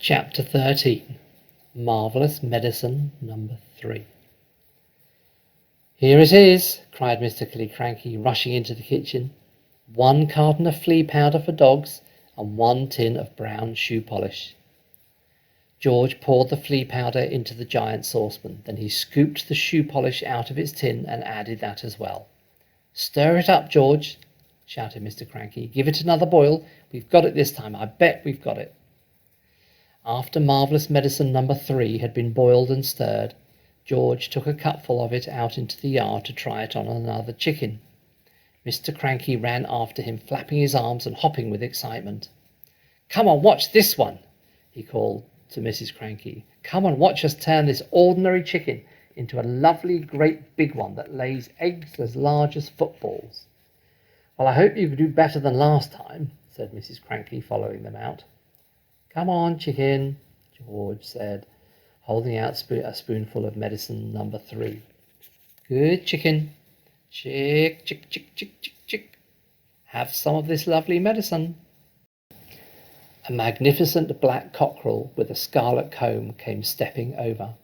Chapter 13. Marvellous Medicine Number 3. "Here it is," cried Mr. Killiecrankie, rushing into the kitchen. 1 carton of flea powder for dogs and 1 tin of brown shoe polish. George poured the flea powder into the giant saucepan. Then he scooped the shoe polish out of its tin and added that as well. "Stir it up, George," shouted Mr. Cranky. "Give it another boil. We've got it this time. I bet we've got it." After Marvellous Medicine Number 3 had been boiled and stirred, George took a cupful of it out into the yard to try it on another chicken. Mr. Cranky ran after him, flapping his arms and hopping with excitement. "Come on, watch this one," he called to Mrs. Cranky. "Come and watch us turn this ordinary chicken into a lovely great big one that lays eggs as large as footballs." "Well, I hope you can do better than last time," said Mrs. Cranky, following them out. "Come on, chicken," George said, holding out a spoonful of medicine number 3. "Good chicken. Chick, chick, chick, chick, chick, chick. Have some of this lovely medicine." A magnificent black cockerel with a scarlet comb came stepping over.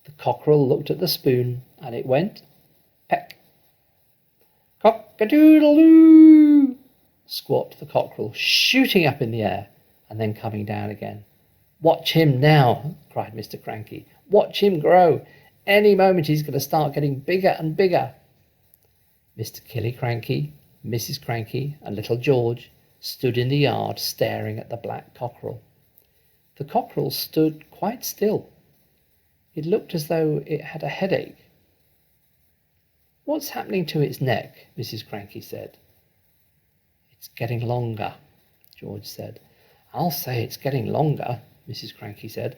The cockerel looked at the spoon, and it went peck. "Cock-a-doodle-doo!" squawked the cockerel, shooting up in the air and then coming down again. "Watch him now," cried Mr. Cranky. "Watch him grow. Any moment he's going to start getting bigger and bigger." Mr. Killiecranky, Mrs. Cranky, and little George stood in the yard staring at the black cockerel. The cockerel stood quite still. It looked as though it had a headache. "What's happening to its neck?" Mrs. Cranky said. "It's getting longer," George said. "I'll say it's getting longer," Mrs. Cranky said.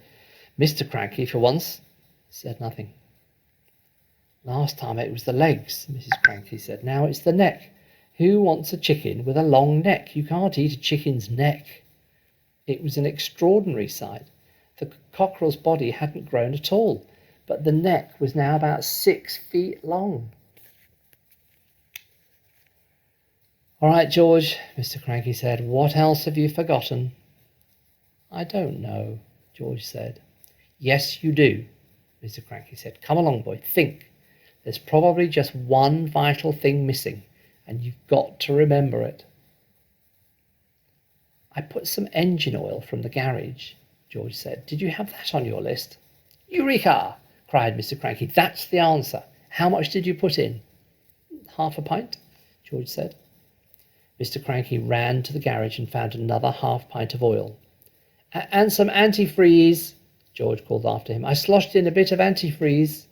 Mr. Cranky, for once, said nothing. "Last time it was the legs," Mrs. Cranky said. "Now it's the neck. Who wants a chicken with a long neck? You can't eat a chicken's neck." It was an extraordinary sight. The cockerel's body hadn't grown at all, but the neck was now about 6 feet long. "All right, George," Mr. Cranky said. "What else have you forgotten?" "I don't know," George said. "Yes, you do," Mr. Cranky said. "Come along, boy. Think. There's probably just one vital thing missing, and you've got to remember it." "I put some engine oil from the garage," George said. "Did you have that on your list?" "Eureka!" cried Mr. Cranky. "That's the answer. How much did you put in?" "Half a pint," George said. Mr. Cranky ran to the garage and found another half pint of oil. "And some antifreeze," George called after him. "I sloshed in a bit of antifreeze."